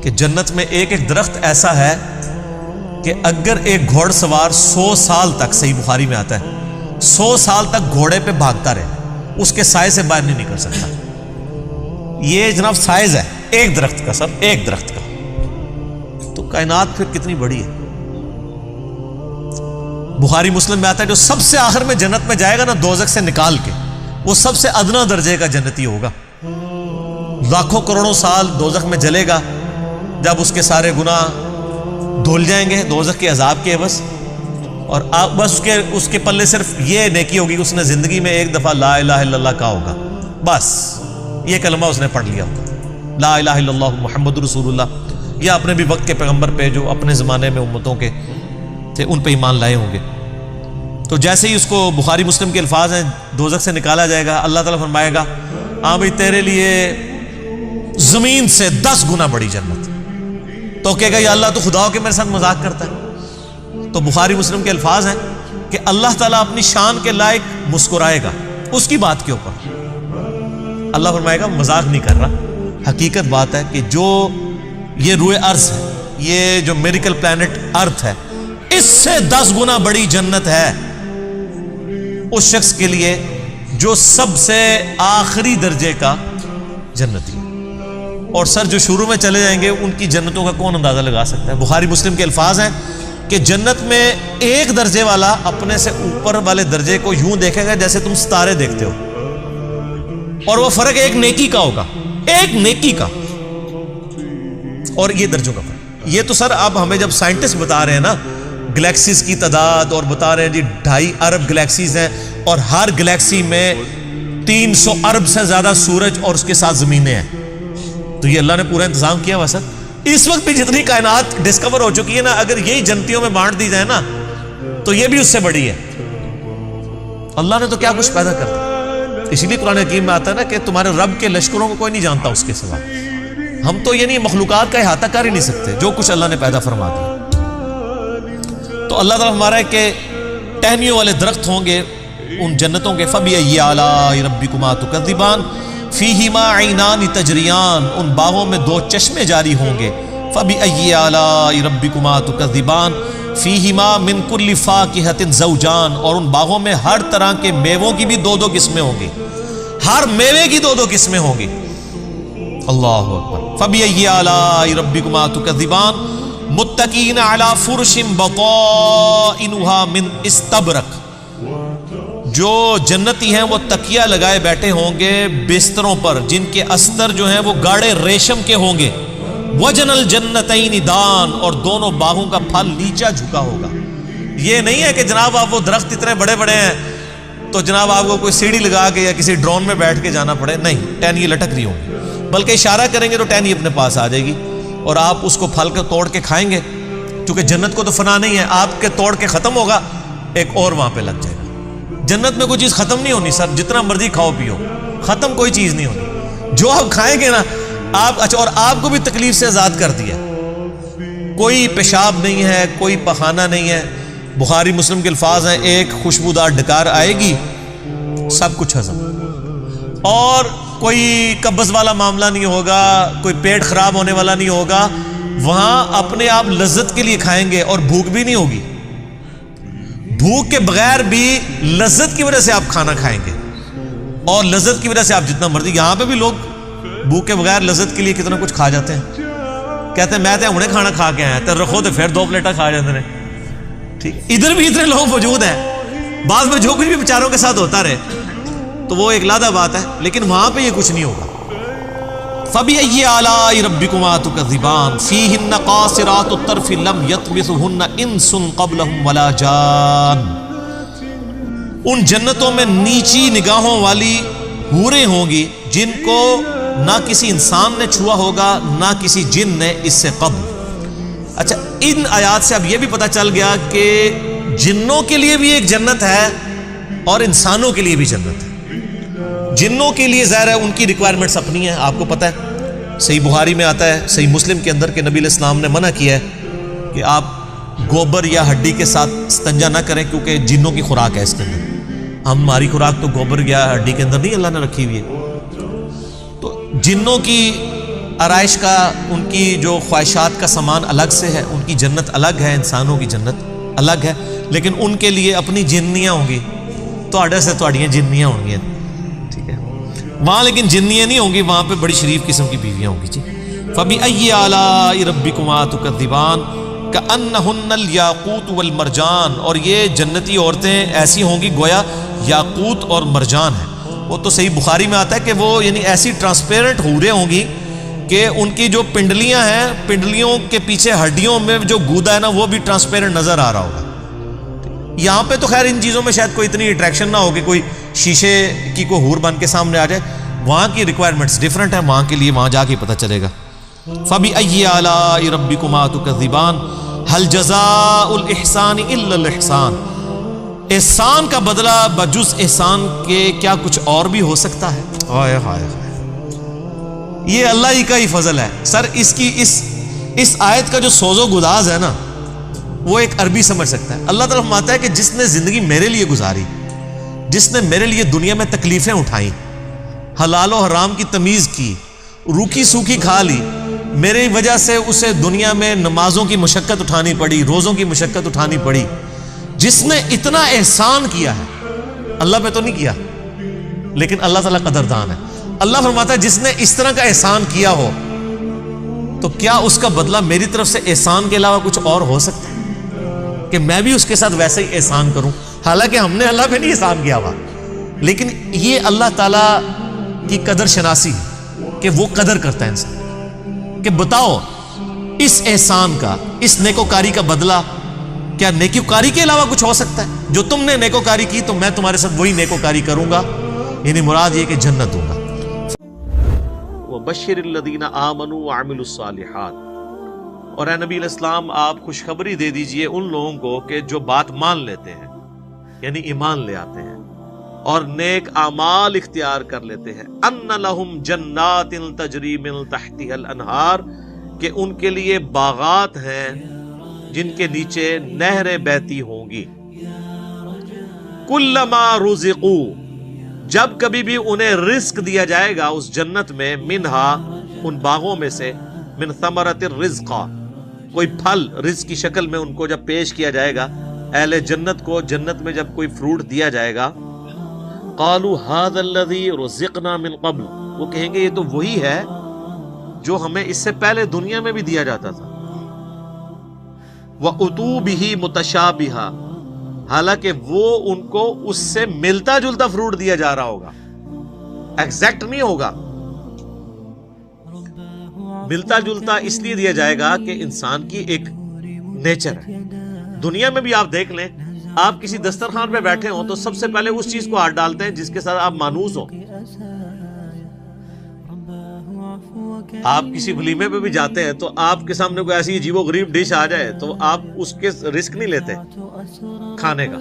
کہ جنت میں ایک ایک درخت ایسا ہے کہ اگر ایک گھوڑ سوار 100 سال تک، صحیح بخاری میں آتا ہے، 100 سال تک گھوڑے پہ بھاگتا رہے، اس کے سائے سے باہر نہیں نکل سکتا۔ یہ جناب سائز ہے ایک درخت کا، سر ایک درخت کا، تو کائنات پھر کتنی بڑی ہے۔ بخاری مسلم میں آتا ہے جو سب سے آخر میں جنت میں جائے گا نا دوزخ سے نکال کے، وہ سب سے ادنا درجے کا جنتی ہوگا، لاکھوں کروڑوں سال دوزخ میں جلے گا، جب اس کے سارے گناہ دھل جائیں گے دوزخ کے عذاب کے عوض، اور بس اس کے پلے صرف یہ نیکی ہوگی کہ اس نے زندگی میں ایک دفعہ لا الہ الا اللہ کہا ہوگا، بس یہ کلمہ اس نے پڑھ لیا ہوگا، لا الہ الا اللہ محمد رسول اللہ، یا اپنے بھی وقت کے پیغمبر پہ جو اپنے زمانے میں امتوں کے تھے ان پہ ایمان لائے ہوں گے۔ تو جیسے ہی اس کو بخاری مسلم کے الفاظ ہیں دوزخ سے نکالا جائے گا، اللہ تعالیٰ فرمائے گا ہاں بھائی تیرے لیے زمین سے 10 گنا بڑی جنت، تو کہے گا یا اللہ تو خدا ہو کے میرے ساتھ مذاق کرتا ہے۔ تو بخاری مسلم کے الفاظ ہیں کہ اللہ تعالیٰ اپنی شان کے لائق مسکرائے گا اس کی بات کے اوپر، اللہ فرمائے گا مذاق نہیں کر رہا، حقیقت بات ہے کہ جو یہ روئے ارض ہے، یہ جو میریکل پلانٹ ارتھ ہے، اس سے 10 گنا بڑی جنت ہے اس شخص کے لیے جو سب سے آخری درجے کا جنتی ہے۔ اور سر جو شروع میں چلے جائیں گے ان کی جنتوں کا کون اندازہ لگا سکتا ہے؟ بخاری مسلم کے الفاظ ہیں کہ جنت میں ایک درجے والا اپنے سے اوپر والے درجے کو یوں دیکھے گا جیسے تم ستارے دیکھتے ہو، اور وہ فرق ایک نیکی کا ہوگا، ایک نیکی کا، اور یہ درجوں کا فرق۔ یہ تو سر اب ہمیں جب سائنٹسٹ بتا رہے ہیں نا گلیکسیز کی تعداد، اور بتا رہے ہیں جی 2.5 ارب گلیکسیز ہیں، اور ہر گلیکسی میں 300 ارب سے زیادہ سورج اور اس کے ساتھ زمینیں ہیں، تو یہ اللہ نے پورا انتظام کیا ہوا سر۔ اس وقت بھی جتنی کائنات ڈسکور ہو چکی ہے نا، اگر یہی جنتیوں میں بانٹ دی جائے نا تو یہ بھی اس سے بڑی ہے۔ اللہ نے تو کیا کچھ پیدا کر دیا، اسی لیے قرآن حکیم میں آتا ہے نا کہ تمہارے رب کے لشکروں کو کوئی نہیں جانتا اس کے سوا۔ ہم تو یعنی مخلوقات کا احاطہ کر ہی نہیں سکتے جو کچھ اللہ نے پیدا فرما دیا۔ تو اللہ تعالیٰ ہمارا ہے کہ ٹہنیوں والے درخت ہوں گے ان جنتوں کے، فَبِأَيِّ آلَاءِ رَبِّكُمَا تُكَذِّبَانِ فِيهِمَا عَيْنَانِ تَجْرِيَانِ، ان باغوں میں 2 چشمے جاری ہوں گے، فَبِأَيِّ آلَاءِ رَبِّكُمَا تُكَذِّبَانِ فِيهِمَا مِن كُلِّ فَاكِهَةٍ زَوْجَانِ، اور ان باغوں میں ہر طرح کے میووں کی بھی 2 قسمیں ہوں گی، ہر میوے کی 2 قسمیں ہوں گی۔ اللہ اکبر۔ فَبِأَيِّ آلَاءِ رَبِّكُمَا تُكَذِّبَانِ متقین علی فرش بطائنها من استبرق، جو جنتی ہیں وہ تکیہ لگائے بیٹھے ہوں گے بستروں پر جن کے استر جو ہیں وہ گاڑے ریشم کے ہوں گے، وجن الجنتین دان، اور دونوں باغوں کا پھل نیچا جھکا ہوگا۔ یہ نہیں ہے کہ جناب آپ وہ درخت اتنے بڑے بڑے ہیں تو جناب آپ کو کوئی سیڑھی لگا کے یا کسی ڈرون میں بیٹھ کے جانا پڑے، نہیں، ٹہنی لٹک رہی ہوں گی، بلکہ اشارہ کریں گے تو ٹہنی اپنے پاس آ جائے گی، اور آپ اس کو پھل کے توڑ کے کھائیں گے، کیونکہ جنت کو تو فنا نہیں ہے، آپ کے توڑ کے ختم ہوگا ایک اور وہاں پہ لگ جائے گا۔ جنت میں کوئی چیز ختم نہیں ہونی سر، جتنا مرضی کھاؤ پیو، ختم کوئی چیز نہیں ہونی، جو آپ کھائیں گے نا آپ، اچھا، اور آپ کو بھی تکلیف سے آزاد کر دیا، کوئی پیشاب نہیں ہے، کوئی پخانہ نہیں ہے۔ بخاری مسلم کے الفاظ ہیں ایک خوشبودار ڈکار آئے گی سب کچھ ہضم، اور کوئی قبض والا معاملہ نہیں ہوگا، کوئی پیٹ خراب ہونے والا نہیں ہوگا، وہاں اپنے آپ لذت کے لیے کھائیں گے اور بھوک بھی نہیں ہوگی، بھوک کے بغیر بھی لذت کی وجہ سے آپ کھانا کھائیں گے، اور لذت کی وجہ سے آپ جتنا مرضی، یہاں پہ بھی لوگ بھوک کے بغیر لذت کے لیے کتنا کچھ کھا جاتے ہیں، کہتے ہیں میں تو انہیں کھانا کھا کے آیا تو رکھو تو پھر 2 پلیٹیں کھا جاتے ہیں، ٹھیک، ادھر بھی اتنے لوگ موجود ہیں، بعض میں جو کچھ بھی بیچاروں کے ساتھ ہوتا رہے تو وہ ایک علیحدہ بات ہے، لیکن وہاں پہ یہ کچھ نہیں ہوگا۔ فَبِأَيِّ آلَاءِ رَبِّكُمَا تُكَذِّبَانِ فِيهِنَّ قَاصِرَاتُ الطَّرْفِ لَمْ يَطْمِثُهُنَّ إِنسٌ قَبْلَهُمْ وَلَا جَانٌ، ان جنتوں میں نیچی نگاہوں والی حوریں ہوں گی جن کو نہ کسی انسان نے چھوا ہوگا نہ کسی جن نے اس سے قبل۔ اچھا، ان آیات سے اب یہ بھی پتہ چل گیا کہ جنوں کے لیے بھی ایک جنت ہے اور انسانوں کے لیے بھی جنت ہے۔ جنوں کے لیے ظاہر ہے ان کی ریکوائرمنٹس اپنی ہیں، آپ کو پتہ ہے، صحیح بخاری میں آتا ہے، صحیح مسلم کے اندر کہ نبی علیہ السلام نے منع کیا ہے کہ آپ گوبر یا ہڈی کے ساتھ استنجا نہ کریں، کیونکہ جنوں کی خوراک ہے اس کے اندر، ہماری خوراک تو گوبر یا ہڈی کے اندر نہیں اللہ نے رکھی ہوئی ہے۔ تو جنوں کی آرائش کا ان کی جو خواہشات کا سامان الگ سے ہے، ان کی جنت الگ ہے، انسانوں کی جنت الگ ہے، لیکن ان کے لیے اپنی جنیاں ہوں گی، تواڈے سے تواڈیاں جنیاں ہوں گی، ٹھیک ہے، وہاں لیکن جنیاں نہیں ہوں گی، وہاں پہ بڑی شریف قسم کی بیویاں ہوں گی جی۔ فَبِأَيِّ آلَاءِ رَبِّكُمَا تُكَذِّبَانِ كَأَنَّهُنَّ الْيَاقُوتُ وَالْمَرْجَانُ، اور یہ جنتی عورتیں ایسی ہوں گی گویا یاقوت اور مرجان ہیں۔ وہ تو صحیح بخاری میں آتا ہے کہ وہ یعنی ایسی ٹرانسپیرنٹ حوریں ہوں گی کہ ان کی جو پنڈلیاں ہیں، پنڈلیوں کے پیچھے ہڈیوں میں جو گودا ہے نا، وہ بھی ٹرانسپیرنٹ نظر آ رہا ہوگا۔ یہاں پہ تو خیر ان چیزوں میں شاید کوئی اتنی اٹریکشن نہ ہوگی، کوئی شیشے کی کوئی حور بن کے سامنے آ جائے، وہاں کی ریکوائرمنٹس ڈیفرنٹ ہیں، وہاں کے لیے وہاں جا کے پتہ چلے گا۔ فَبِأَيِّ آلَاءِ رَبِّكُمَا تُكَذِّبَانِ هَلْ جَزَاءُ الْإِحْسَانِ إِلَّا الْإِحْسَانُ، احسان کا بدلہ بجز احسان کے کیا کچھ اور بھی ہو سکتا ہے؟ ہائے ہائے ہائے، یہ اللہ ہی کا ہی فضل ہے سر۔ اس آیت کا جو سوز و گداز ہے نا، وہ ایک عربی سمجھ سکتا ہے۔ اللہ تعالیٰ فرماتا ہے کہ جس نے زندگی میرے لیے گزاری، جس نے میرے لیے دنیا میں تکلیفیں اٹھائیں، حلال و حرام کی تمیز کی، روکھی سوکھی کھا لی، میری وجہ سے اسے دنیا میں نمازوں کی مشقت اٹھانی پڑی، روزوں کی مشقت اٹھانی پڑی، جس نے اتنا احسان کیا ہے، اللہ پہ تو نہیں کیا لیکن اللہ تعالیٰ قدردان ہے۔ اللہ فرماتا ہے جس نے اس طرح کا احسان کیا ہو تو کیا اس کا بدلہ میری طرف سے احسان کے علاوہ کچھ اور ہو سکتا ہے کہ میں بھی اس کے ساتھ ویسے ہی احسان کروں؟ حالانکہ ہم نے اللہ پہ نہیں احسان کیا ہوا، لیکن یہ اللہ تعالیٰ کی قدر شناسی ہے کہ وہ قدر کرتا ہے انسان کہ بتاؤ اس احسان کا، اس نیکوکاری کا بدلہ کیا نیکوکاری کے علاوہ کچھ ہو سکتا ہے؟ جو تم نے نیکوکاری کی تو میں تمہارے ساتھ وہی نیکوکاری کروں گا، یعنی مراد یہ کہ جنت دوں گا۔ وَبَشِّرِ الَّذِينَ آمَنُوا وَعَمِلُوا الصَّالِحَاتِ، اور اے نبی علیہ السلام آپ خوشخبری دے دیجئے ان لوگوں کو کہ جو بات مان لیتے ہیں، یعنی ایمان لے آتے ہیں اور نیک اعمال اختیار کر لیتے ہیں، أَنَّ لَهُمْ جَنَّاتٍ تَجْرِي مِن تَحْتِهَا الْأَنْهَارُ، کہ ان کے لیے باغات ہیں جن کے نیچے نہریں بہتی ہوں گی، كُلَّمَا رُزِقُوا، جب کبھی بھی انہیں رزق دیا جائے گا اس جنت میں، منہا ان باغوں میں سے، من ثمرۃ الرزق، کوئی پھل رزق کی شکل میں ان کو جب پیش کیا جائے گا، اہل جنت کو جنت میں جب کوئی فروٹ دیا جائے گا، قالوا هذا الذي رزقنا من قبل، وہ کہیں گے یہ تو وہی ہے جو ہمیں اس سے پہلے دنیا میں بھی دیا جاتا تھا، وَأُتُوا بِهِ مُتَشَابِهًا، حالانکہ وہ ان کو اس سے ملتا جلتا فروٹ دیا جا رہا ہوگا، ایگزیکٹ نہیں ہوگا۔ ملتا جلتا اس لیے دیا جائے گا کہ انسان کی ایک نیچر ہے۔ دنیا میں بھی آپ دیکھ لیں، آپ کسی دسترخوان پہ بیٹھے ہوں تو سب سے پہلے اس چیز کو ہاتھ ڈالتے ہیں جس کے ساتھ آپ مانوس ہوں۔ آپ کسی ولیمے پہ بھی جاتے ہیں تو آپ کے سامنے کوئی ایسی عجیب و غریب ڈش آ جائے تو آپ اس کے رسک نہیں لیتے کھانے کا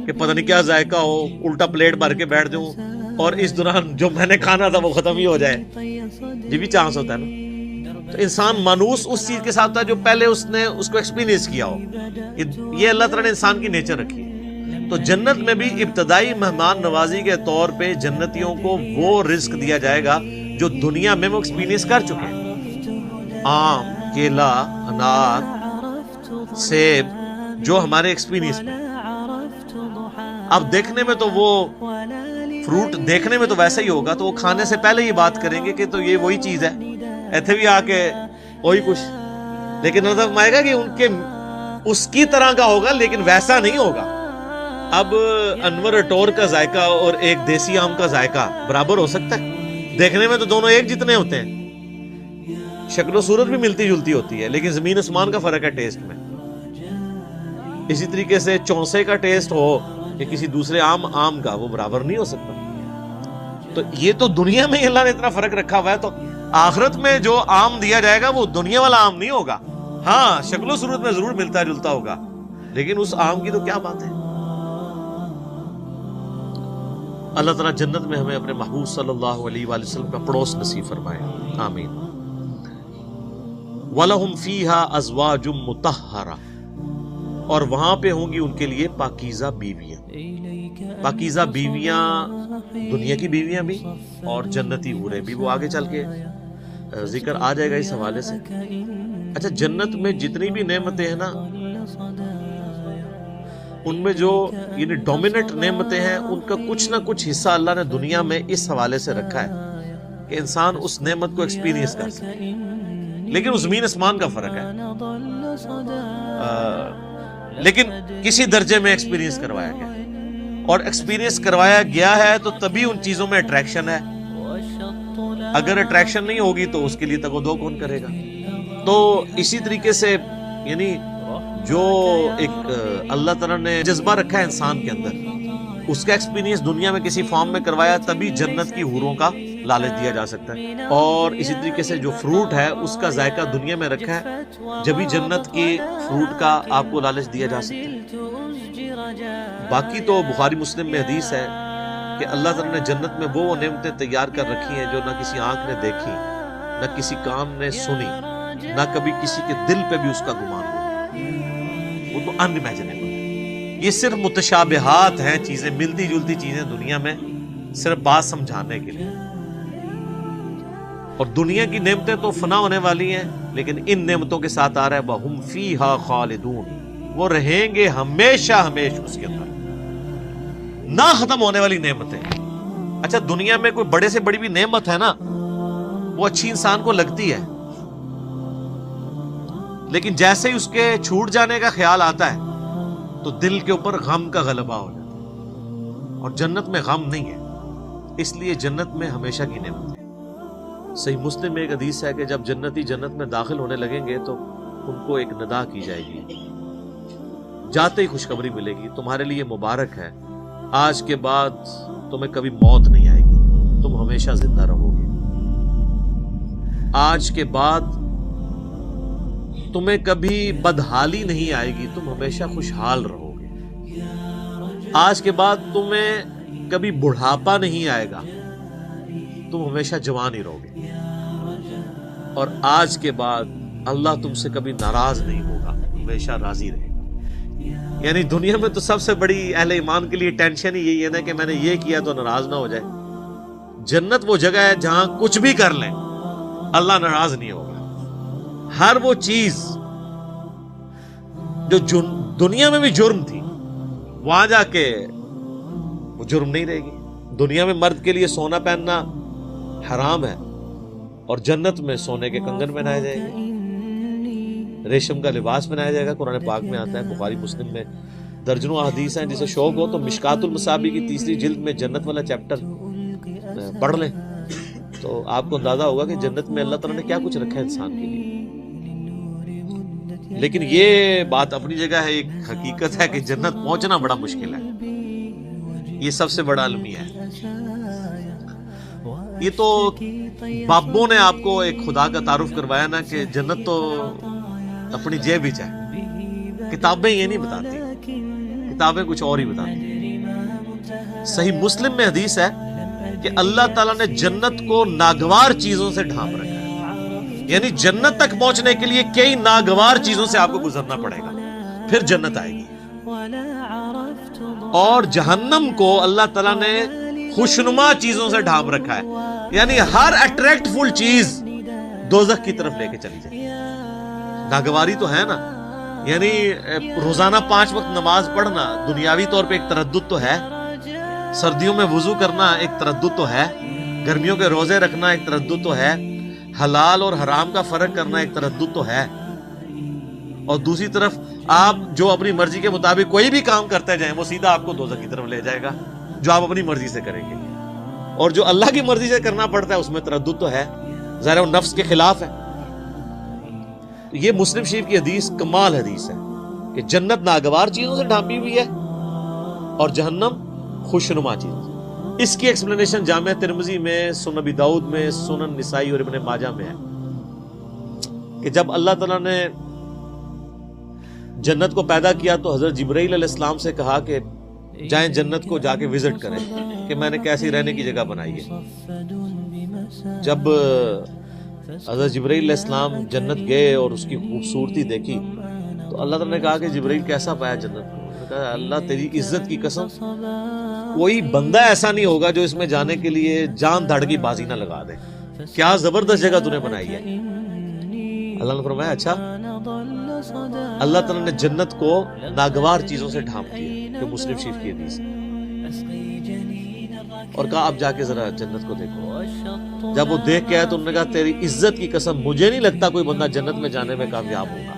کہ پتہ نہیں کیا ذائقہ ہو، الٹا پلیٹ بھر کے بیٹھ جاؤں اور اس دوران جو میں نے کھانا تھا وہ ختم ہی ہو جائے، یہ بھی چانس ہوتا ہے نا۔ تو انسان مانوس اس چیز کے ساتھ تھا جو پہلے اس نے اس کو ایکسپیرینس کیا ہو۔ یہ اللہ تعالیٰ نے انسان کی نیچر رکھی ہے۔ تو جنت میں بھی ابتدائی مہمان نوازی کے طور پہ جنتیوں کو وہ رزق دیا جائے گا جو دنیا میں وہ ایکسپیرینس کر چکے ہیں، آم، کیلا، انار، سیب، جو ہمارے ایکسپیرینس میں۔ اب دیکھنے میں تو وہ فروٹ دیکھنے میں تو ویسا ہی ہوگا، تو وہ کھانے سے پہلے ہی بات کریں گے کہ تو یہ وہی چیز ہے، ایتھے بھی آ کے وہی کچھ، لیکن نظر میں آئے گا کہ ان کے اس کی طرح کا ہوگا لیکن ویسا نہیں ہوگا۔ اب انور اٹور کا ذائقہ اور ایک دیسی آم کا ذائقہ برابر ہو سکتا ہے؟ دیکھنے میں تو دونوں ایک جتنے ہوتے ہیں، شکل و صورت بھی ملتی جلتی ہوتی ہے، لیکن زمین آسمان کا فرق ہے ٹیسٹ میں۔ اسی طریقے سے چونسے کا ٹیسٹ ہو یا کسی دوسرے آم کا، وہ برابر نہیں ہو سکتا۔ تو یہ تو دنیا میں اللہ نے اتنا فرق رکھا ہوا ہے، تو آخرت میں جو آم دیا جائے گا وہ دنیا والا آم نہیں ہوگا۔ ہاں شکل و صورت میں ضرور ملتا جلتا ہوگا، لیکن اس آم کی تو کیا بات ہے۔ اللہ تعالیٰ جنت میں ہمیں اپنے محبوب صلی اللہ علیہ وآلہ وسلم کا پڑوس نصیب فرمائے، آمین۔ وَلَهُمْ فِيهَا أَزْوَاجٌ مُطَهَّرَةٌ، اور وہاں پہ ہوں گی ان کے لیے پاکیزہ بیویاں۔ پاکیزہ بیویاں دنیا کی بیویاں بھی اور جنتی حوریں بھی، وہ آگے چل کے ذکر آ جائے گا اس حوالے سے. اچھا جنت میں جتنی بھی نعمتیں ہیں نا ان میں جو یعنی ڈومیننٹ نعمتیں ہیں ان کا کچھ نہ کچھ حصہ اللہ نے دنیا میں اس حوالے سے رکھا ہے کہ انسان اس نعمت کو ایکسپیرینس کر سکے. لیکن وہ زمین آسمان کا فرق ہے, لیکن کسی درجے میں ایکسپیرینس کروایا گیا, اور ایکسپیرینس کروایا گیا ہے تو تبھی ان چیزوں میں اٹریکشن ہے. اگر اٹریکشن نہیں ہوگی تو اس کے لیے تگ و دو کون کرے گا. تو اسی طریقے سے یعنی جو ایک اللہ تعالیٰ نے جذبہ رکھا ہے انسان کے اندر, اس کا ایکسپیرینس دنیا میں کسی فارم میں کروایا تبھی جنت کی حوروں کا لالچ دیا جا سکتا ہے. اور اسی طریقے سے جو فروٹ ہے اس کا ذائقہ دنیا میں رکھا ہے, جبھی جنت کی فروٹ کا آپ کو لالچ دیا جا سکتا ہے. باقی تو بخاری مسلم میں حدیث ہے کہ اللہ تعالیٰ نے جنت میں وہ نعمتیں تیار کر رکھی ہیں جو نہ کسی آنکھ نے دیکھی, نہ کسی کان نے سنی, نہ کبھی کسی کے دل پہ بھی اس کا گمان ہوا. وہ تو ان امیجنیبل. یہ صرف متشابہات ہیں, چیزیں ملتی جلتی چیزیں دنیا میں صرف بات سمجھانے کے لیے. اور دنیا کی نعمتیں تو فنا ہونے والی ہیں, لیکن ان نعمتوں کے ساتھ آ رہا ہے وَهُمْ فِيهَا خَالِدُونَ, وہ رہیں گے ہمیشہ ہمیشہ اس کے اندر, نہ ختم ہونے والی نعمتیں. اچھا دنیا میں کوئی بڑے سے بڑی بھی نعمت ہے نا, وہ اچھی انسان کو لگتی ہے, لیکن جیسے ہی اس کے چھوٹ جانے کا خیال آتا ہے تو دل کے اوپر غم کا غلبہ ہو جاتا ہے. اور جنت میں غم نہیں ہے, اس لیے جنت میں ہمیشہ کی نعمت ہے. صحیح مسلم میں ایک حدیث ہے کہ جب جنتی جنت میں داخل ہونے لگیں گے تو ان کو ایک ندا کی جائے گی, جاتے ہی خوشخبری ملے گی, تمہارے لیے مبارک ہے, آج کے بعد تمہیں کبھی موت نہیں آئے گی, تم ہمیشہ زندہ رہو گے. آج کے بعد تمہیں کبھی بدحالی نہیں آئے گی, تم ہمیشہ خوشحال رہو گے. آج کے بعد تمہیں کبھی بڑھاپا نہیں آئے گا, تم ہمیشہ جوان ہی رہو گے. اور آج کے بعد اللہ تم سے کبھی ناراض نہیں ہوگا, ہمیشہ راضی رہے گا. یعنی دنیا میں تو سب سے بڑی اہل ایمان کے لیے ٹینشن ہی یہی ہے نا کہ میں نے یہ کیا تو ناراض نہ ہو جائے. جنت وہ جگہ ہے جہاں کچھ بھی کر لیں اللہ ناراض نہیں ہوگا. ہر وہ چیز جو دنیا میں بھی جرم تھی وہاں جا کے وہ جرم نہیں رہے گی. دنیا میں مرد کے لیے سونا پہننا حرام ہے, اور جنت میں سونے کے کنگن پہنائے جائیں گے, ریشم کا لباس پہنایا جائے گا. قرآن پاک میں آتا ہے, بخاری مسلم میں درجنوں احادیث ہیں. جسے شوق ہو تو مشکات المصابیح کی 3 جلد میں جنت والا چیپٹر پڑھ لیں تو آپ کو اندازہ ہوگا کہ جنت میں اللہ تعالیٰ نے کیا کچھ رکھا ہے انسان کے لیے. لیکن یہ بات اپنی جگہ ہے, ایک حقیقت ہے کہ جنت پہنچنا بڑا مشکل ہے. یہ سب سے بڑا المیہ ہے. یہ تو بابوں نے آپ کو ایک خدا کا تعارف کروایا نا کہ جنت تو اپنی جیب ہی چاہے. کتابیں یہ نہیں بتاتی, کتابیں کچھ اور ہی بتاتی. صحیح مسلم میں حدیث ہے کہ اللہ تعالیٰ نے جنت کو ناگوار چیزوں سے ڈھانپ رکھا ہے. یعنی جنت تک پہنچنے کے لیے کئی ناگوار چیزوں سے آپ کو گزرنا پڑے گا, پھر جنت آئے گی. اور جہنم کو اللہ تعالیٰ نے خوشنما چیزوں سے ڈھانپ رکھا ہے. یعنی ہر اٹریکٹ فل چیز دوزخ کی طرف لے کے چلی جائے. ناگواری تو ہے نا, یعنی روزانہ 5 وقت نماز پڑھنا دنیاوی طور پہ ایک تردد تو ہے, سردیوں میں وضو کرنا ایک تردد تو ہے, گرمیوں کے روزے رکھنا ایک تردد تو ہے, حلال اور حرام کا فرق کرنا ایک تردد تو ہے. اور دوسری طرف آپ جو اپنی مرضی کے مطابق کوئی بھی کام کرتے جائیں وہ سیدھا آپ کو دوزخ کی طرف لے جائے گا, جو آپ اپنی مرضی سے کریں گے. اور جو اللہ کی مرضی سے کرنا پڑتا ہے اس میں تردد تو ہے, ظاہر وہ نفس کے خلاف ہے. یہ مسلم شریف کی حدیث کمال حدیث ہے کہ جنت ناگوار چیزوں سے ڈھانپی ہوئی ہے اور جہنم خوشنما چیزوں سے. اس کی ایکسپلینیشن جامع ترمذی میں, سنن ابی داؤد میں, سنن نسائی اور ابن ماجہ میں ہے کہ جب اللہ تعالیٰ نے جنت کو پیدا کیا تو حضرت جبرائیل علیہ السلام سے کہا کہ جائیں جنت کو جا کے وزٹ کریں کہ میں نے کیسی رہنے کی جگہ بنائی ہے. جب حضرت جبرائیل علیہ السلام جنت گئے اور اس کی خوبصورتی دیکھی تو اللہ تعالیٰ نے کہا کہ جبرائیل کیسا پایا جنت کو؟ کہا اللہ تیری عزت کی قسم کوئی بندہ ایسا نہیں ہوگا جو اس میں جانے کے لیے جان دھڑ کی بازی نہ لگا دے. کیا زبردست جگہ تُو نے بنائی ہے. اللہ نے فرمایا اچھا, اللہ تعالیٰ نے جنت کو ناگوار چیزوں سے ڈھانپ دیا, کہ مسلم شریف کی حدیث ہے, اور کہا اب جا کے ذرا جنت کو دیکھو. جب وہ دیکھ کے آیا تو انہوں نے کہا تیری عزت کی قسم مجھے نہیں لگتا کوئی بندہ جنت میں جانے میں کامیاب ہوگا,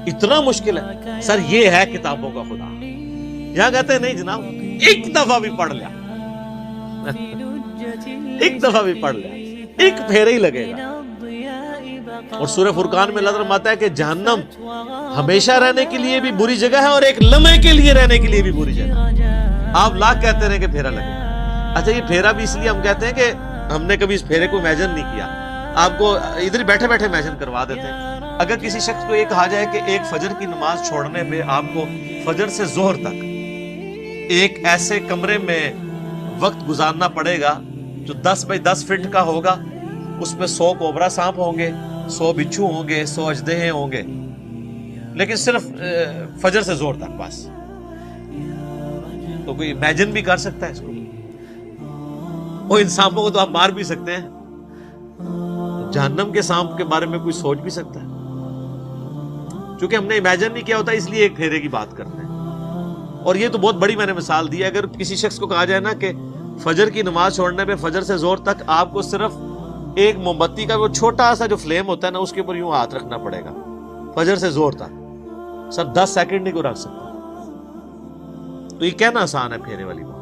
اتنا مشکل ہے. سر یہ ہے کتابوں کا خدا. یہاں کہتے ہیں نہیں جناب, ایک دفعہ بھی پڑھ لیا, ایک دفعہ بھی پڑھ لیا, ایک پھیرا ہی لگے گا. اور سورہ فرقان میں اللہ فرماتا ہے کہ جہنم ہمیشہ رہنے کے لیے بھی بری جگہ ہے اور ایک لمحے کے لیے رہنے کے لیے بھی بری جگہ. آپ لاکھ کہتے رہے کہ پھیرا لگے. اچھا یہ پھیرا بھی اس لیے ہم کہتے ہیں کہ ہم نے کبھی اس پھیرے کو امیجن نہیں کیا, آپ کو ادھر بیٹھے بیٹھے امیجن کروا دیتے ہیں. اگر کسی شخص کو یہ کہا جائے کہ ایک فجر کی نماز چھوڑنے پہ آپ کو فجر سے ظہر تک ایک ایسے کمرے میں وقت گزارنا پڑے گا جو 10 بائی 10 فٹ کا ہوگا, اس میں 100 کوبرا سانپ ہوں گے, 100 بچھو ہوں گے, 100 اژدہے ہوں گے, لیکن صرف فجر سے ظہر تک بس, تو کوئی امیجن بھی کر سکتا ہے اس کو؟ وہ ان سانپوں کو تو آپ مار بھی سکتے ہیں, جہنم کے سانپ کے بارے میں کوئی سوچ بھی سکتا ہے؟ چونکہ ہم نے امیجن نہیں کیا ہوتا اس لیے ایک پھیرے کی بات کرتے ہیں. اور یہ تو بہت بڑی میں نے مثال دی ہے. اگر کسی شخص کو کہا جائے نا کہ فجر کی نماز چھوڑنے پہ فجر سے ظہر تک آپ کو صرف ایک موم بتی کا وہ چھوٹا سا جو فلیم ہوتا ہے نا اس کے اوپر یوں ہاتھ رکھنا پڑے گا فجر سے ظہر تک, سر 10 سیکنڈ نہیں کو رکھ سکتا. تو یہ کہنا آسان ہے پھیرے والی بات.